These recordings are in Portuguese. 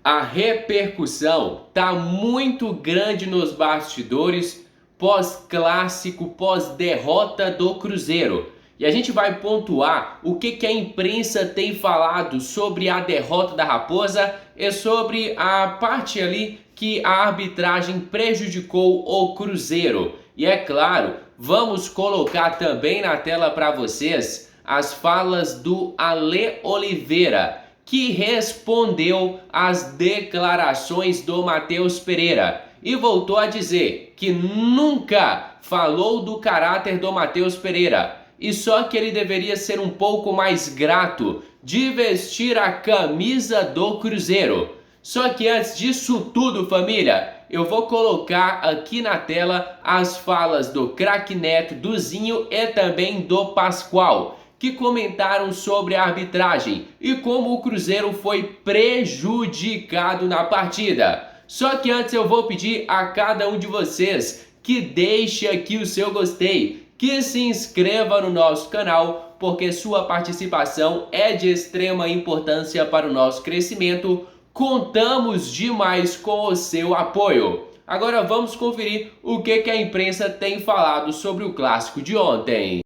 A repercussão tá muito grande nos bastidores pós-clássico, pós-derrota do Cruzeiro. E a gente vai pontuar o que a imprensa tem falado sobre a derrota da Raposa e sobre a parte ali que a arbitragem prejudicou o Cruzeiro. E é claro, vamos colocar também na tela para vocês as falas do Ale Oliveira, que respondeu às declarações do Matheus Pereira e voltou a dizer que nunca falou do caráter do Matheus Pereira e só que ele deveria ser um pouco mais grato de vestir a camisa do Cruzeiro. Só que antes disso tudo, família, eu vou colocar aqui na tela as falas do Craque Neto, do Zinho e também do Pascoal, que comentaram sobre a arbitragem e como o Cruzeiro foi prejudicado na partida. Só que antes eu vou pedir a cada um de vocês que deixe aqui o seu gostei, que se inscreva no nosso canal, porque sua participação é de extrema importância para o nosso crescimento. Contamos demais com o seu apoio. Agora vamos conferir o que a imprensa tem falado sobre o clássico de ontem.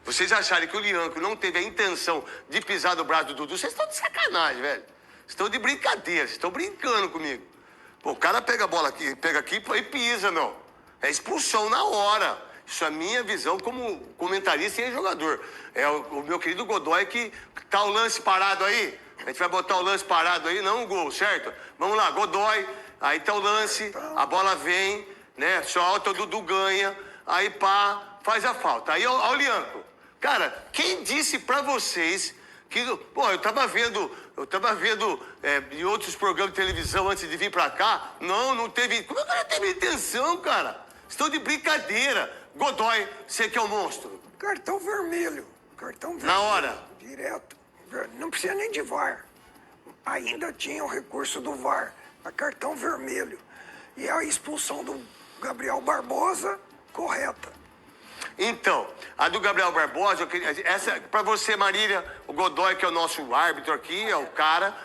Vocês acharem que o Lianco não teve a intenção de pisar no braço do Dudu, vocês estão de sacanagem, velho. Vocês estão de brincadeira, vocês estão brincando comigo. Pô, o cara pega a bola aqui, pega aqui e pisa, meu. É expulsão na hora. Isso é a minha visão como comentarista e jogador. É o meu querido Godoy que tá o lance parado aí. A gente vai botar o lance parado aí, não o gol, certo? Vamos lá, Godoy, aí tá o lance, a bola vem, né? Solta, o Dudu ganha, aí pá, faz a falta. Aí ó o Lianco. Cara, quem disse pra vocês que... Pô, eu tava vendo em outros programas de televisão antes de vir pra cá. Não teve... Como é que não teve intenção, cara? Estão de brincadeira. Godoy, você que é um monstro. Cartão vermelho. Cartão vermelho. Na hora. Direto. Não precisa nem de VAR. Ainda tinha o recurso do VAR. A cartão vermelho. E a expulsão do Gabriel Barbosa, correta. Então, a do Gabriel Barbosa, essa para você, Marília, o Godoy, que é o nosso árbitro aqui, é o cara,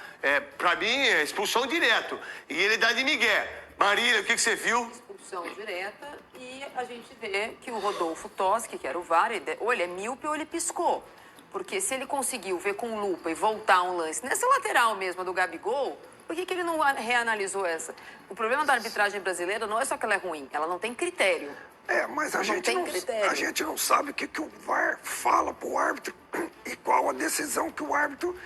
para mim é expulsão direto. E ele dá de migué. Marília, o que você viu? Expulsão direta e a gente vê que o Rodolfo Toschi, que era o VAR, ou ele é míope ou ele piscou. Porque se ele conseguiu ver com lupa e voltar um lance nessa lateral mesmo do Gabigol, por que ele não reanalisou essa? O problema da arbitragem brasileira não é só que ela é ruim, ela não tem critério. Mas a gente não sabe o que o VAR fala pro árbitro e qual a decisão que o árbitro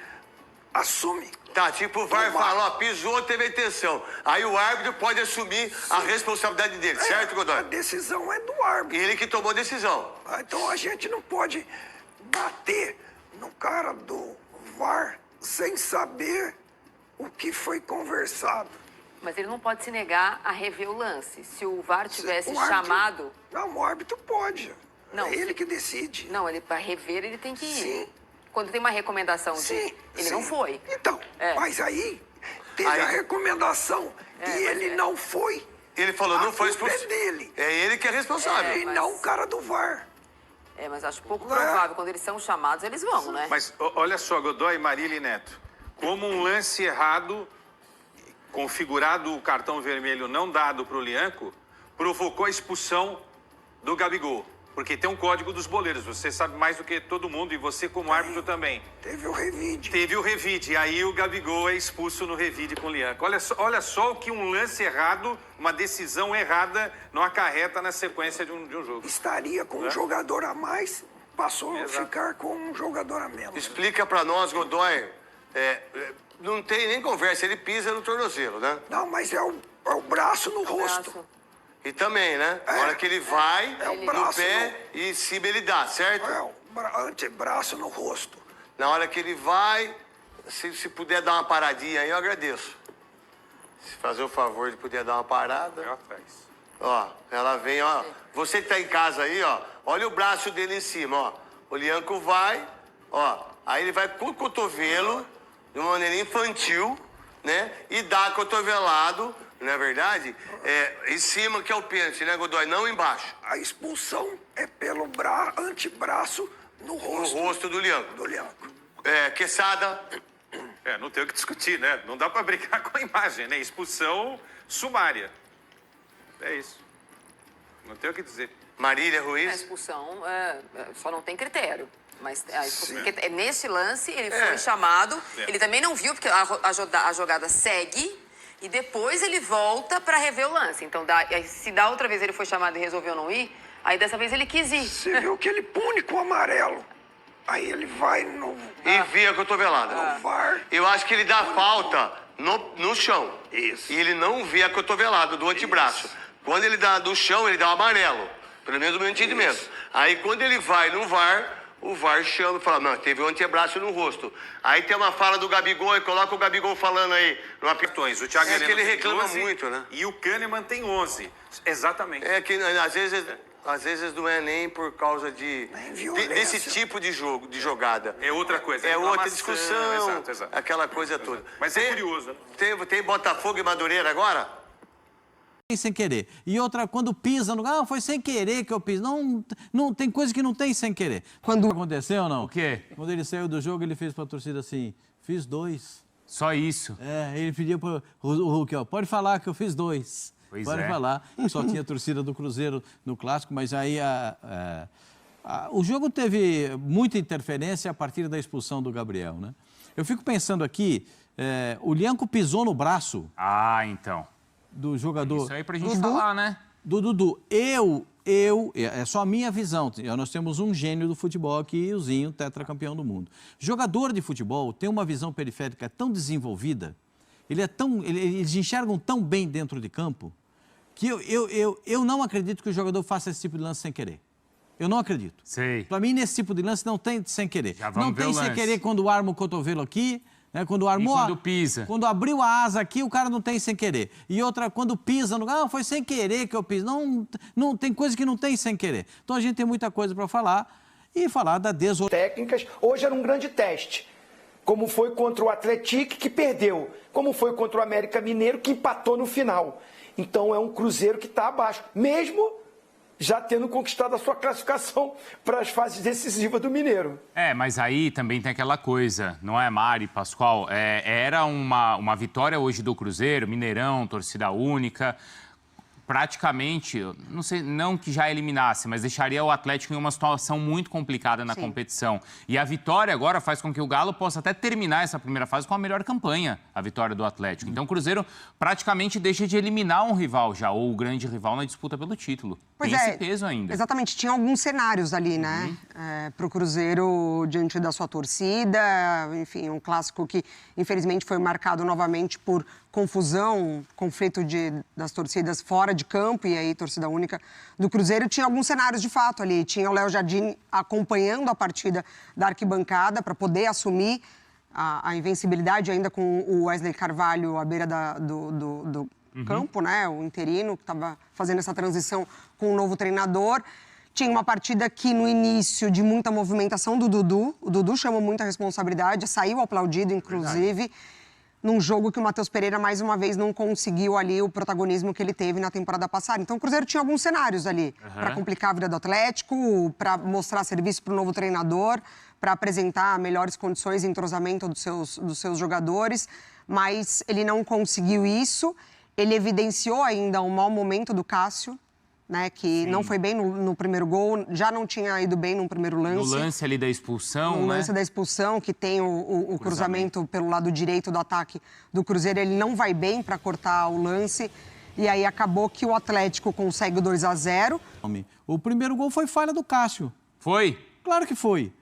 assume. Tá, tipo o VAR fala, ó, pisou, teve a intenção. Aí o árbitro pode assumir a responsabilidade dele, certo, Godoy? A decisão é do árbitro. Ele que tomou a decisão. Então a gente não pode bater no cara do VAR sem saber o que foi conversado. Mas ele não pode se negar a rever o lance. Se o VAR tivesse O árbitro... chamado... Não, o árbitro pode. Não, é ele que decide. Não, para rever ele tem que ir. Sim. Quando tem uma recomendação de... Ele não foi. Então, mas aí teve a recomendação e ele não foi. Ele falou, não foi expulso. É dele. É ele que é responsável. E não o cara do VAR. Mas acho pouco provável. Quando eles são chamados, eles vão, né? Mas olha só, Godoy, Marília e Neto. Como um lance errado, configurado o cartão vermelho não dado para o Lianco, provocou a expulsão do Gabigol. Porque tem um código dos boleiros, você sabe mais do que todo mundo e você como árbitro também. Teve o revide. Teve o revide, e aí o Gabigol é expulso no revide com o Lianco. Olha só o que um lance errado, uma decisão errada não acarreta na sequência de um jogo. Estaria com um jogador a mais, passou a ficar com um jogador a menos. Explica pra nós, Godoy, não tem nem conversa, ele pisa no tornozelo, né? Não, mas é o braço no rosto. E também, né? Na hora que ele vai, braço no pé e em cima ele dá, certo? O antebraço no rosto. Na hora que ele vai, se puder dar uma paradinha aí, eu agradeço. Se fazer o favor de poder dar uma parada. Ó, ela vem, ó. Você que tá em casa aí, ó, olha o braço dele em cima, ó. O Lianco vai, ó. Aí ele vai com o cotovelo, de uma maneira infantil, né? E dá cotovelado, não é verdade? Em cima que é o pênalti, né, Godoy? Não embaixo. A expulsão é pelo antebraço no rosto. No rosto do Lianco. Do Lianco. Quesada. Não tem o que discutir, né? Não dá para brincar com a imagem, né? Expulsão sumária. É isso. Não tem o que dizer. Marília A Ruiz? expulsão só não tem critério. Mas a expulsão, porque nesse lance ele foi chamado, ele também não viu, porque a jogada segue e depois ele volta para rever o lance. Então, se da outra vez ele foi chamado e resolveu não ir, aí dessa vez ele quis ir. Você viu que ele pune com o amarelo. Aí ele vai no E via a cotovelada. VAR. Eu acho que ele dá falta no chão. Isso. E ele não vê a cotovelada do antebraço. Quando ele dá do chão, ele dá o amarelo. Pelo menos o meu entendimento. Aí quando ele vai no VAR, o VAR chama e fala, não, teve o antebraço no rosto. Aí tem uma fala do Gabigol, e coloca o Gabigol falando aí. Cartões. O Thiago É que Heleno ele tem reclama 12, muito, né? E o Kahneman tem 11. Exatamente. É que às vezes não é nem por causa desse tipo de jogo, de jogada. É outra coisa. É outra reclamação, discussão, exato. aquela coisa toda. Mas é curioso, né? Tem Botafogo e Madureira agora? Sem querer. E outra, quando pisa no... foi sem querer que eu piso. Não, tem coisa que não tem sem querer. Quando aconteceu ou não? O quê? Quando ele saiu do jogo, ele fez pra torcida assim, fiz 2. Só isso. Ele pediu pro Hulk, ó, pode falar que eu fiz 2. Pois pode é. falar. Só tinha a torcida do Cruzeiro no Clássico, mas aí o jogo teve muita interferência a partir da expulsão do Gabriel, né? Eu fico pensando aqui, o Lianco pisou no braço Então. do jogador... Isso aí pra gente falar, né? Do Dudu. É só a minha visão. Nós temos um gênio do futebol aqui, o Zinho, tetracampeão do mundo. Jogador de futebol tem uma visão periférica tão desenvolvida, eles enxergam tão bem dentro de campo, que eu não acredito que o jogador faça esse tipo de lance sem querer. Eu não acredito. Sei. Para mim, nesse tipo de lance, não tem sem querer. Já vamos não ver tem o sem lance. querer quando arma o cotovelo aqui, né? Quando armou, quando pisa. Quando abriu a asa aqui, o cara não tem sem querer. E outra, quando pisa no... foi sem querer que eu piso. Não tem coisa que não tem sem querer. Então a gente tem muita coisa para falar e falar da técnicas. Hoje era um grande teste. Como foi contra o Atlético, que perdeu. Como foi contra o América Mineiro, que empatou no final. Então é um Cruzeiro que está abaixo. Mesmo já tendo conquistado a sua classificação para as fases decisivas do Mineiro. Mas aí também tem aquela coisa, não é, Mari, Pascoal? Era uma vitória hoje do Cruzeiro, Mineirão, torcida única. Praticamente, não sei, não que já eliminasse, mas deixaria o Atlético em uma situação muito complicada na competição. E a vitória agora faz com que o Galo possa até terminar essa primeira fase com a melhor campanha, a vitória do Atlético. Então o Cruzeiro praticamente deixa de eliminar um rival já, ou o grande rival na disputa pelo título. Pois tem esse peso ainda. Exatamente, tinha alguns cenários ali, né? Para o Cruzeiro diante da sua torcida, enfim, um clássico que infelizmente foi marcado novamente por confusão, conflito das torcidas fora de campo, e aí torcida única do Cruzeiro. Tinha alguns cenários de fato ali. Tinha o Léo Jardim acompanhando a partida da arquibancada para poder assumir a invencibilidade ainda com o Wesley Carvalho à beira do campo, né? O interino, que estava fazendo essa transição com o novo treinador. Tinha uma partida que, no início, de muita movimentação do Dudu. O Dudu chamou muita responsabilidade, saiu aplaudido, inclusive, num jogo que o Matheus Pereira, mais uma vez, não conseguiu ali o protagonismo que ele teve na temporada passada. Então, o Cruzeiro tinha alguns cenários ali para complicar a vida do Atlético, para mostrar serviço para o novo treinador, para apresentar melhores condições e entrosamento dos seus jogadores, mas ele não conseguiu isso. Ele evidenciou ainda um mau momento do Cássio, né, que não foi bem no primeiro gol, já não tinha ido bem no primeiro lance. No lance ali da expulsão, no lance da expulsão, que tem o cruzamento pelo lado direito do ataque do Cruzeiro, ele não vai bem para cortar o lance. E aí acabou que o Atlético consegue o 2-0. O primeiro gol foi falha do Cássio. Foi? Claro que foi.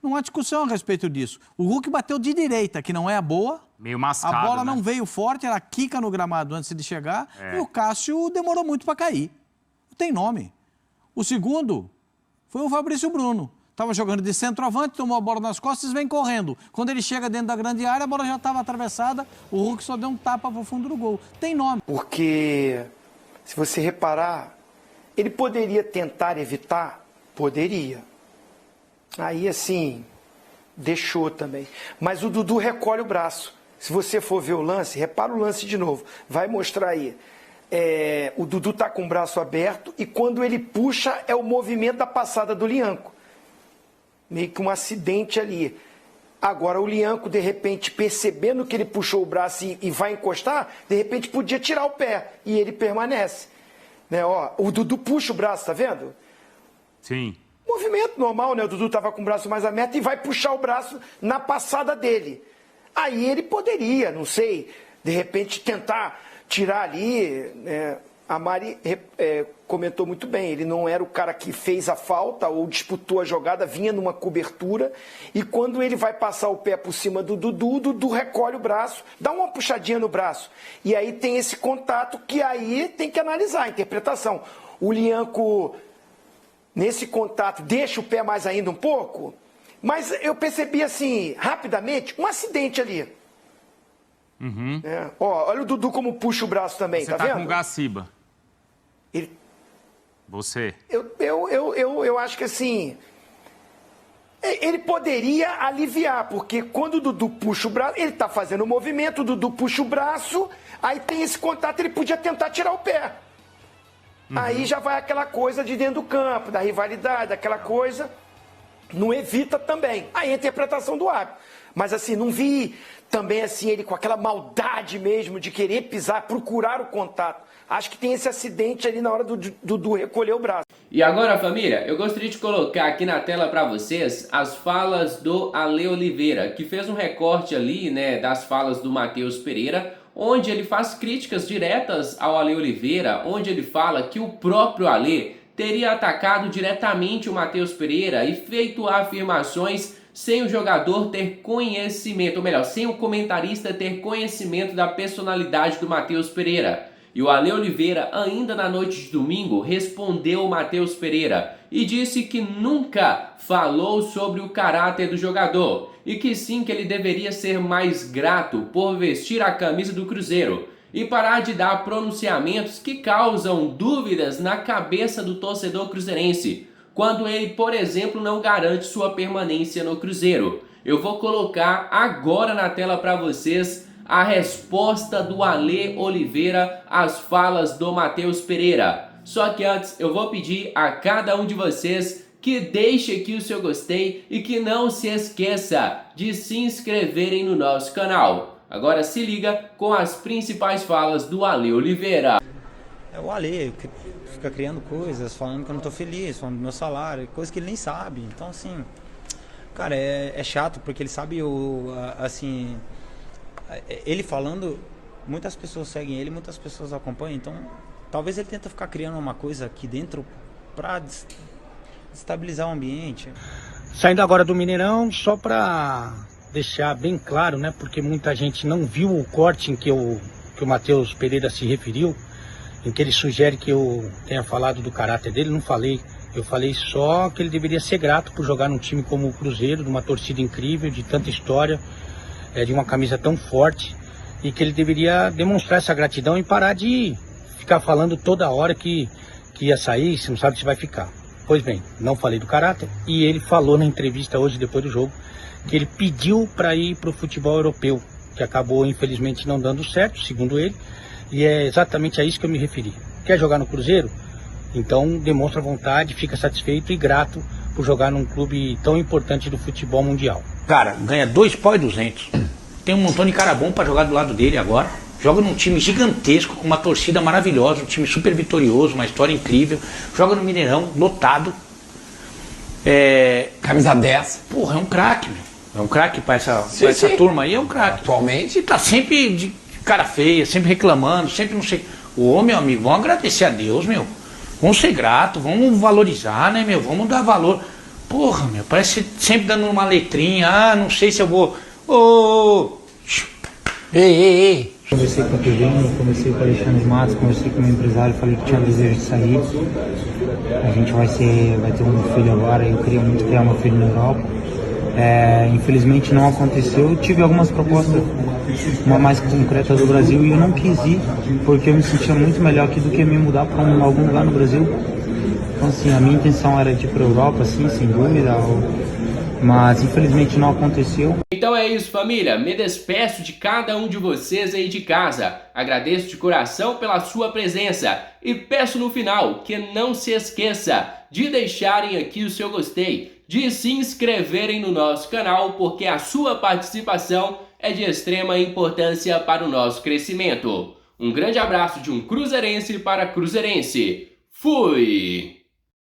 Não há discussão a respeito disso. O Hulk bateu de direita, que não é a boa. Meio mascado, a bola né? não veio forte, ela quica no gramado antes de chegar. E o Cássio demorou muito para cair. Não tem nome. O segundo foi o Fabrício Bruno. Estava jogando de centroavante, tomou a bola nas costas e vem correndo. Quando ele chega dentro da grande área, a bola já estava atravessada, o Hulk só deu um tapa para o fundo do gol. Tem nome. Porque, se você reparar, ele poderia tentar evitar? Poderia. Aí, assim, deixou também. Mas o Dudu recolhe o braço. Se você for ver o lance, repara o lance de novo. Vai mostrar aí. O Dudu está com o braço aberto e quando ele puxa é o movimento da passada do Lianco. Meio que um acidente ali. Agora, o Lianco, de repente, percebendo que ele puxou o braço e vai encostar, de repente podia tirar o pé e ele permanece. Né? Ó, o Dudu puxa o braço, tá vendo? Sim. Movimento normal, né? O Dudu estava com o braço mais aberto e vai puxar o braço na passada dele. Aí ele poderia, não sei, de repente tentar tirar ali, né? A Mari comentou muito bem, ele não era o cara que fez a falta ou disputou a jogada, vinha numa cobertura e quando ele vai passar o pé por cima do Dudu, o Dudu recolhe o braço, dá uma puxadinha no braço. E aí tem esse contato que aí tem que analisar a interpretação. O Lianco, nesse contato, deixa o pé mais ainda um pouco, mas eu percebi assim, rapidamente, um acidente ali. Uhum. Ó, olha o Dudu como puxa o braço também, Você tá vendo? com o Gaciba. Ele... Você. Eu acho que assim, ele poderia aliviar, porque quando o Dudu puxa o braço, ele tá fazendo o movimento, o Dudu puxa o braço, aí tem esse contato, ele podia tentar tirar o pé. Aí já vai aquela coisa de dentro do campo, da rivalidade, aquela coisa, não evita também. Aí a interpretação do árbitro. Mas assim, não vi também assim ele com aquela maldade mesmo de querer pisar, procurar o contato. Acho que tem esse acidente ali na hora do Dudu recolher o braço. E agora, família, eu gostaria de colocar aqui na tela para vocês as falas do Ale Oliveira, que fez um recorte ali, né, das falas do Matheus Pereira, onde ele faz críticas diretas ao Ale Oliveira, onde ele fala que o próprio Ale teria atacado diretamente o Matheus Pereira e feito afirmações sem o jogador ter conhecimento, ou melhor, sem o comentarista ter conhecimento da personalidade do Matheus Pereira. E o Ale Oliveira, ainda na noite de domingo, respondeu o Matheus Pereira e disse que nunca falou sobre o caráter do jogador e que sim, que ele deveria ser mais grato por vestir a camisa do Cruzeiro e parar de dar pronunciamentos que causam dúvidas na cabeça do torcedor cruzeirense, quando ele, por exemplo, não garante sua permanência no Cruzeiro. Eu vou colocar agora na tela para vocês a resposta do Ale Oliveira às falas do Matheus Pereira. Só que antes eu vou pedir a cada um de vocês que deixe aqui o seu gostei e que não se esqueça de se inscreverem no nosso canal. Agora se liga com as principais falas do Ale Oliveira. É o Ale, que fica criando coisas, falando que eu não tô feliz, falando do meu salário, coisa que ele nem sabe. Então assim, cara, é chato porque ele sabe assim... Ele falando, muitas pessoas seguem ele, muitas pessoas acompanham, então talvez ele tenta ficar criando uma coisa aqui dentro para estabilizar o ambiente. Saindo agora do Mineirão, só para deixar bem claro, né, porque muita gente não viu o corte em que o Matheus Pereira se referiu, em que ele sugere que eu tenha falado do caráter dele. Não falei, eu falei só que ele deveria ser grato por jogar num time como o Cruzeiro, de uma torcida incrível, de tanta história, de uma camisa tão forte, e que ele deveria demonstrar essa gratidão e parar de ficar falando toda hora que ia sair, se não sabe se vai ficar. Pois bem, não falei do caráter, e ele falou na entrevista hoje, depois do jogo, que ele pediu para ir para o futebol europeu, que acabou infelizmente não dando certo, segundo ele, e é exatamente a isso que eu me referi. Quer jogar no Cruzeiro? Então demonstra vontade, fica satisfeito e grato por jogar num clube tão importante do futebol mundial. Cara, ganha 2 pau e 200. Tem um montão de cara bom pra jogar do lado dele agora. Joga num time gigantesco, com uma torcida maravilhosa, um time super vitorioso, uma história incrível. Joga no Mineirão, lotado. Camisa 10. Porra, é um craque, meu. É um craque pra essa turma aí, é um craque. Atualmente. E tá sempre de cara feia, sempre reclamando, sempre não sei. Ô, meu amigo, vamos agradecer a Deus, meu. Vamos ser gratos, vamos valorizar, né, meu? Vamos dar valor. Porra, meu, parece sempre dando uma letrinha. Ah, não sei se eu vou... Ei. Conversei com o Pedrinho, conversei com o Alexandre Matos, conversei com o meu empresário, falei que tinha desejo de sair. A gente vai ter um filho agora, eu queria muito criar meu filho na Europa. Infelizmente não aconteceu. Tive algumas propostas, uma mais concreta do Brasil, e eu não quis ir, porque eu me sentia muito melhor aqui do que me mudar para algum lugar no Brasil. Então assim, a minha intenção era de ir para a Europa, assim, sem dúvida, mas infelizmente não aconteceu. Então é isso, família, me despeço de cada um de vocês aí de casa, agradeço de coração pela sua presença e peço no final que não se esqueça de deixarem aqui o seu gostei, de se inscreverem no nosso canal, porque a sua participação é de extrema importância para o nosso crescimento. Um grande abraço de um cruzeirense para cruzeirense. Fui!